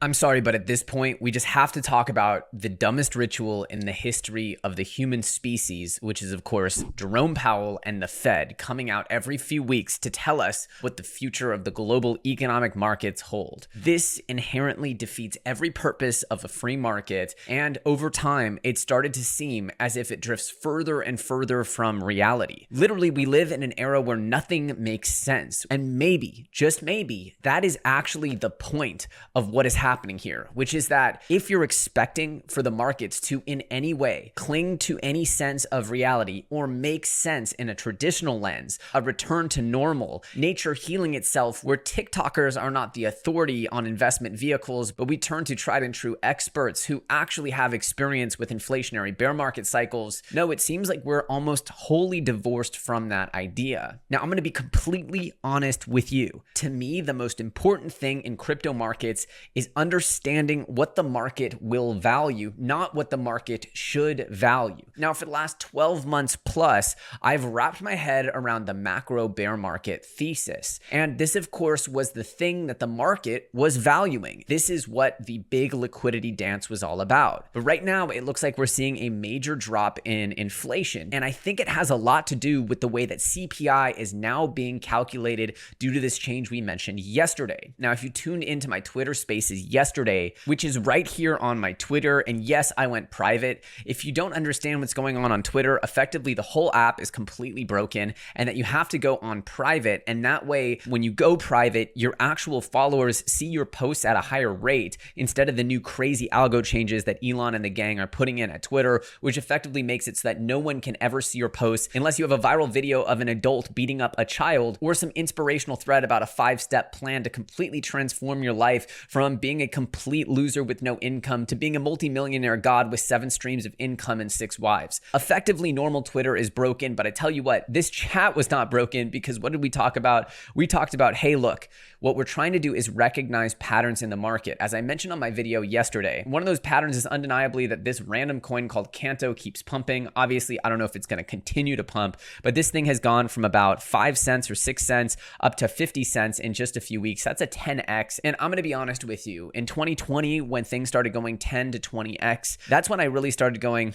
I'm sorry, but at this point, we just have to talk about the dumbest ritual in the history of the human species, which is, of course, Jerome Powell and the Fed coming out every few weeks to tell us what the future of the global economic markets hold. This inherently defeats every purpose of a free market, and over time, it started to seem as if it drifts further and further from reality. Literally, we live in an era where nothing makes sense, and maybe, just maybe, that is actually the point of what is happening here, which is that if you're expecting for the markets to in any way cling to any sense of reality or make sense in a traditional lens, a return to normal, nature healing itself, where TikTokers are not the authority on investment vehicles, but we turn to tried and true experts who actually have experience with inflationary bear market cycles. No, it seems like we're almost wholly divorced from that idea. Now, I'm going to be completely honest with you. To me, the most important thing in crypto markets is understanding what the market will value, not what the market should value. Now, for the last 12 months plus, I've wrapped my head around the macro bear market thesis. And this, of course, was the thing that the market was valuing. This is what the big liquidity dance was all about. But right now, it looks like we're seeing a major drop in inflation. And I think it has a lot to do with the way that CPI is now being calculated due to this change we mentioned yesterday. Now, if you tuned into my Twitter Spaces yesterday, which is right here on my Twitter, and yes, I went private. If you don't understand what's going on Twitter, effectively the whole app is completely broken and that you have to go on private. And that way, when you go private, your actual followers see your posts at a higher rate instead of the new crazy algo changes that Elon and the gang are putting in at Twitter, which effectively makes it so that no one can ever see your posts unless you have a viral video of an adult beating up a child or some inspirational thread about a 5-step plan to completely transform your life from being a complete loser with no income to being a multimillionaire god with 7 streams of income and 6 wives. Effectively, normal Twitter is broken, but I tell you what, this chat was not broken because what did we talk about? We talked about, hey, look, what we're trying to do is recognize patterns in the market. As I mentioned on my video yesterday, one of those patterns is undeniably that this random coin called Canto keeps pumping. Obviously, I don't know if it's going to continue to pump, but this thing has gone from about 5 cents or 6 cents up to 50 cents in just a few weeks. That's a 10x. And I'm going to be honest with you, in 2020, when things started going 10 to 20x, that's when I really started going,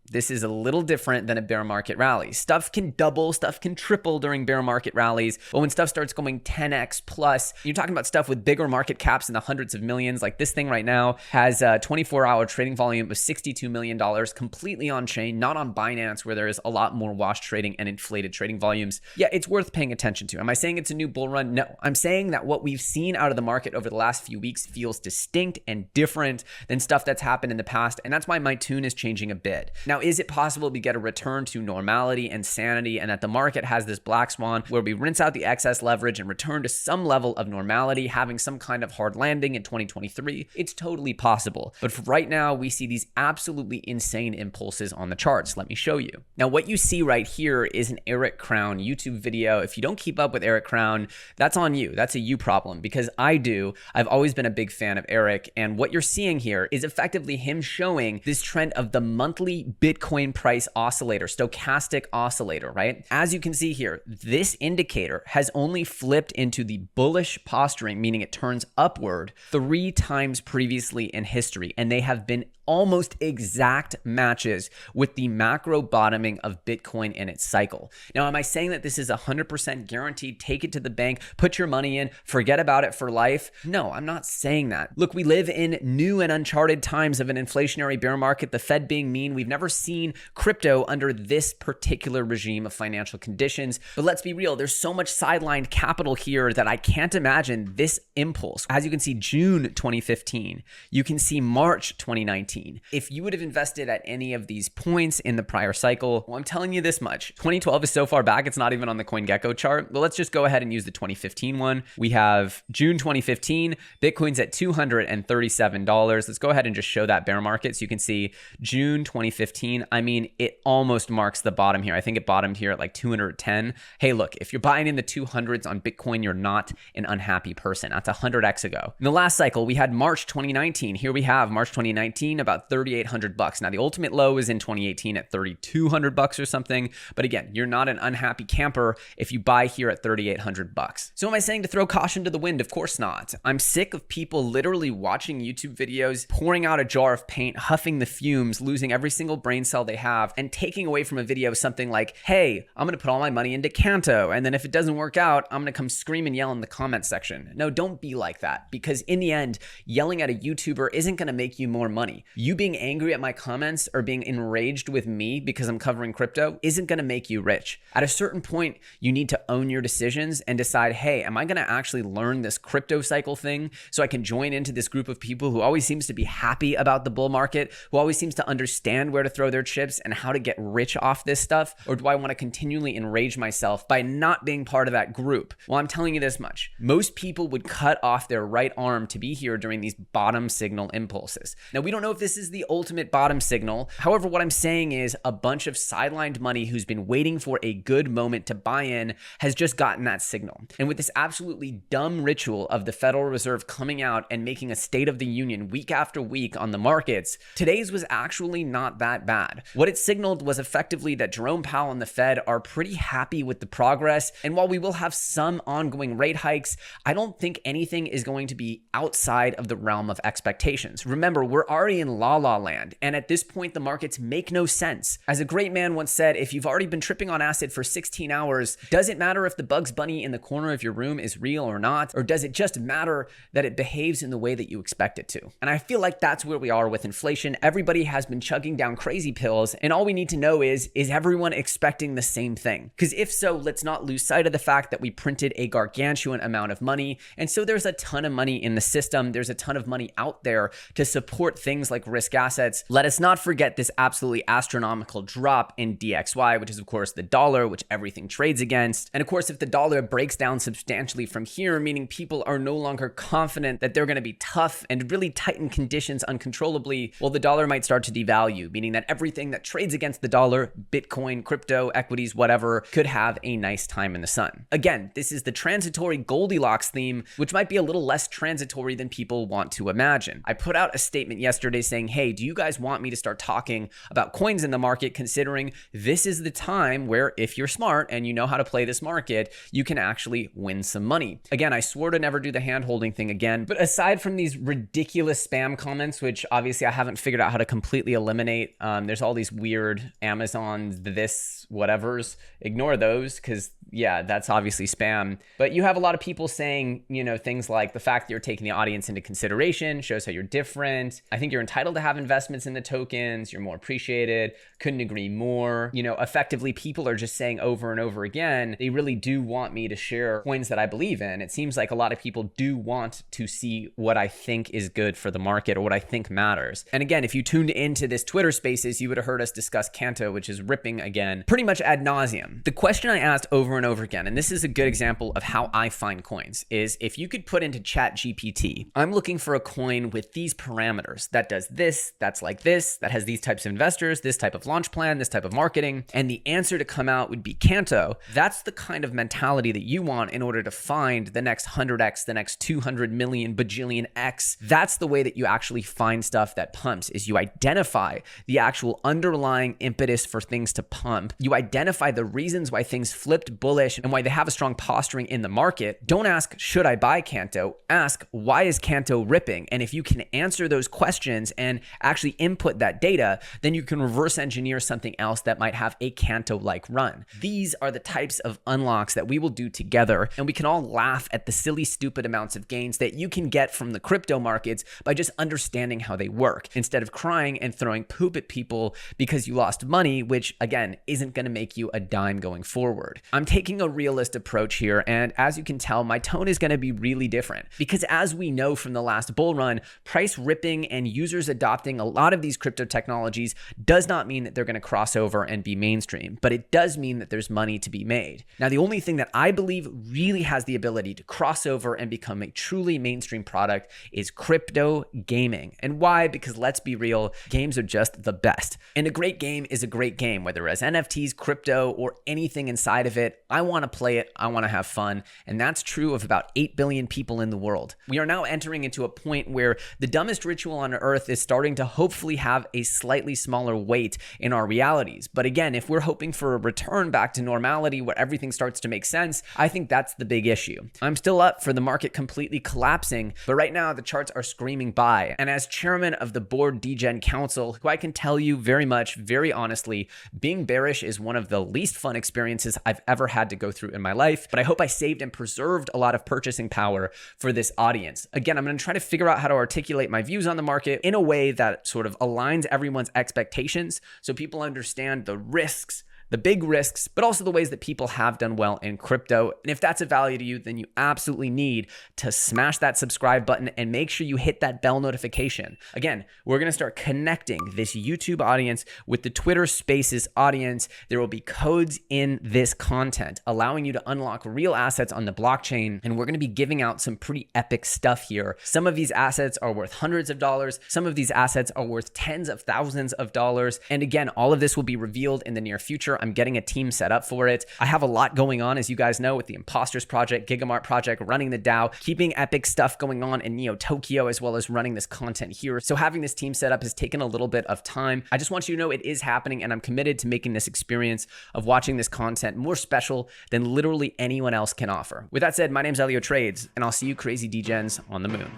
this is a little different than a bear market rally. Stuff can double, stuff can triple during bear market rallies, but when stuff starts going 10x plus, you're talking about stuff with bigger market caps in the hundreds of millions. Like this thing right now has a 24-hour trading volume of $62 million, completely on chain, not on Binance, where there is a lot more wash trading and inflated trading volumes. Yeah, it's worth paying attention to. Am I saying it's a new bull run? No, I'm saying that what we've seen out of the market over the last few weeks feels distinct and different than stuff that's happened in the past. And that's why my tune is changing a bit. Now, is it possible we get a return to normality and sanity and that the market has this black swan where we rinse out the excess leverage and return to some level of normality, having some kind of hard landing in 2023? It's totally possible. But for right now, we see these absolutely insane impulses on the charts. Let me show you. Now, what you see right here is an Eric Crown YouTube video. If you don't keep up with Eric Crown, that's on you. That's a you problem because I do. I've always been a big fan of Eric. And what you're seeing here is effectively him showing this trend of the monthly Bitcoin price oscillator, stochastic oscillator, right? As you can see here, this indicator has only flipped into the bullish posturing, meaning it turns upward 3 times previously in history. And they have been almost exact matches with the macro bottoming of Bitcoin in its cycle. Now, am I saying that this is 100% guaranteed? Take it to the bank, put your money in, forget about it for life? No, I'm not saying that. Look, we live in new and uncharted times of an inflationary bear market, the Fed being mean. We've never seen crypto under this particular regime of financial conditions. But let's be real, there's so much sidelined capital here that I can't imagine this impulse. As you can see, June 2015, you can see March 2019. If you would have invested at any of these points in the prior cycle, well, I'm telling you this much. 2012 is so far back, it's not even on the CoinGecko chart. Well, let's just go ahead and use the 2015 one. We have June 2015, Bitcoin's at $237. Let's go ahead and just show that bear market so you can see June 2015. I mean, it almost marks the bottom here. I think it bottomed here at like 210. Hey, look, if you're buying in the 200s on Bitcoin, you're not an unhappy person. That's 100x ago. In the last cycle, we had March 2019. Here we have March 2019, about $3,800. Now, the ultimate low is in 2018 at $3,200 or something. But again, you're not an unhappy camper if you buy here at $3,800. So am I saying to throw caution to the wind? Of course not. I'm sick of people people literally watching YouTube videos, pouring out a jar of paint, huffing the fumes, losing every single brain cell they have, and taking away from a video something like, hey, I'm going to put all my money into Canto, and then if it doesn't work out, I'm going to come scream and yell in the comment section. No, don't be like that, because in the end, yelling at a YouTuber isn't going to make you more money. You being angry at my comments or being enraged with me because I'm covering crypto isn't going to make you rich. At a certain point, you need to own your decisions and decide, hey, am I going to actually learn this crypto cycle thing so I can join into this group of people who always seems to be happy about the bull market, who always seems to understand where to throw their chips and how to get rich off this stuff? Or do I want to continually enrage myself by not being part of that group? Well, I'm telling you this much. Most people would cut off their right arm to be here during these bottom signal impulses. Now, we don't know if this is the ultimate bottom signal. However, what I'm saying is a bunch of sidelined money who's been waiting for a good moment to buy in has just gotten that signal. And with this absolutely dumb ritual of the Federal Reserve coming out and making a State of the Union week after week on the markets, today's was actually not that bad. What it signaled was effectively that Jerome Powell and the Fed are pretty happy with the progress. And while we will have some ongoing rate hikes, I don't think anything is going to be outside of the realm of expectations. Remember, we're already in la-la land. And at this point, the markets make no sense. As a great man once said, if you've already been tripping on acid for 16 hours, does it matter if the Bugs Bunny in the corner of your room is real or not? Or does it just matter that it behaves in the way that you expect it to? And I feel like that's where we are with inflation. Everybody has been chugging down crazy pills, and all we need to know is everyone expecting the same thing? Because if so, let's not lose sight of the fact that we printed a gargantuan amount of money, and so there's a ton of money in the system. There's a ton of money out there to support things like risk assets. Let us not forget this absolutely astronomical drop in DXY, which is of course the dollar, which everything trades against. And of course, if the dollar breaks down substantially from here, meaning people are no longer confident that they're going to be tough and really tighten conditions uncontrollably, well, the dollar might start to devalue, meaning that everything that trades against the dollar, Bitcoin, crypto, equities, whatever, could have a nice time in the sun. Again, this is the transitory Goldilocks theme, which might be a little less transitory than people want to imagine. I put out a statement yesterday saying, hey, do you guys want me to start talking about coins in the market, considering this is the time where if you're smart and you know how to play this market, you can actually win some money. Again, I swore to never do the hand-holding thing again, but aside from these ridiculous spam comments, which obviously I haven't figured out how to completely eliminate, there's all these weird Amazon this whatevers. Ignore those, because yeah, that's obviously spam. But you have a lot of people saying, things like the fact that you're taking the audience into consideration shows how you're different. I think you're entitled to have investments in the tokens. You're more appreciated. Couldn't agree more. Effectively, people are just saying over and over again, they really do want me to share coins that I believe in. It seems like a lot of people do want to see what I think is good for the market or what I think matters. And again, if you tuned into this Twitter Spaces, you would have heard us discuss Canto, which is ripping again, pretty much ad nauseum. The question I asked over and over again, and this is a good example of how I find coins, is if you could put into Chat GPT, I'm looking for a coin with these parameters that does this, that's like this, that has these types of investors, this type of launch plan, this type of marketing, and the answer to come out would be Canto. That's the kind of mentality that you want in order to find the next 100x, the next 200 million bajillion x. That's the way that you actually find stuff that pumps, is you identify the actual underlying impetus for things to pump. You identify the reasons why things flipped bullish and why they have a strong posturing in the market. Don't ask, should I buy Canto? Ask, why is Canto ripping? And if you can answer those questions and actually input that data, then you can reverse engineer something else that might have a Canto-like run. These are the types of unlocks that we will do together, and we can all laugh at the silly, stupid amounts of gains that you can get from the crypto markets by just understanding how they work, instead of crying and throwing poop at people because you lost money, which again, isn't going to make you a dime going forward. I'm taking a realist approach here, and as you can tell, my tone is going to be really different, because as we know from the last bull run, price ripping and users adopting a lot of these crypto technologies does not mean that they're going to cross over and be mainstream, but it does mean that there's money to be made. Now, the only thing that I believe really has the ability to cross over and become a truly mainstream product is crypto gaming. And why? Because let's be real, games are just the best. And a great game is a great game, whether it's NFTs, crypto, or anything inside of it. I want to play it. I want to have fun. And that's true of about 8 billion people in the world. We are now entering into a point where the dumbest ritual on earth is starting to hopefully have a slightly smaller weight in our realities. But again, if we're hoping for a return back to normality where everything starts to make sense, I think that's the big issue. I'm still up for the market completely collapsing, selling. But right now, the charts are screaming buy. And as chairman of the board DGen Council, who I can tell you very honestly, being bearish is one of the least fun experiences I've ever had to go through in my life. But I hope I saved and preserved a lot of purchasing power for this audience. Again, I'm going to try to figure out how to articulate my views on the market in a way that sort of aligns everyone's expectations so people understand the risks, the big risks, but also the ways that people have done well in crypto. And if that's of value to you, then you absolutely need to smash that subscribe button and make sure you hit that bell notification. Again, we're going to start connecting this YouTube audience with the Twitter Spaces audience. There will be codes in this content allowing you to unlock real assets on the blockchain. And we're going to be giving out some pretty epic stuff here. Some of these assets are worth hundreds of dollars. Some of these assets are worth tens of thousands of dollars. And again, all of this will be revealed in the near future. I'm getting a team set up for it. I have a lot going on, as you guys know, with the Imposters Project, Gigamart Project, running the DAO, keeping epic stuff going on in Neo Tokyo, as well as running this content here. So having this team set up has taken a little bit of time. I just want you to know it is happening, and I'm committed to making this experience of watching this content more special than literally anyone else can offer. With that said, my name's EllioTrades, and I'll see you crazy DGens on the moon.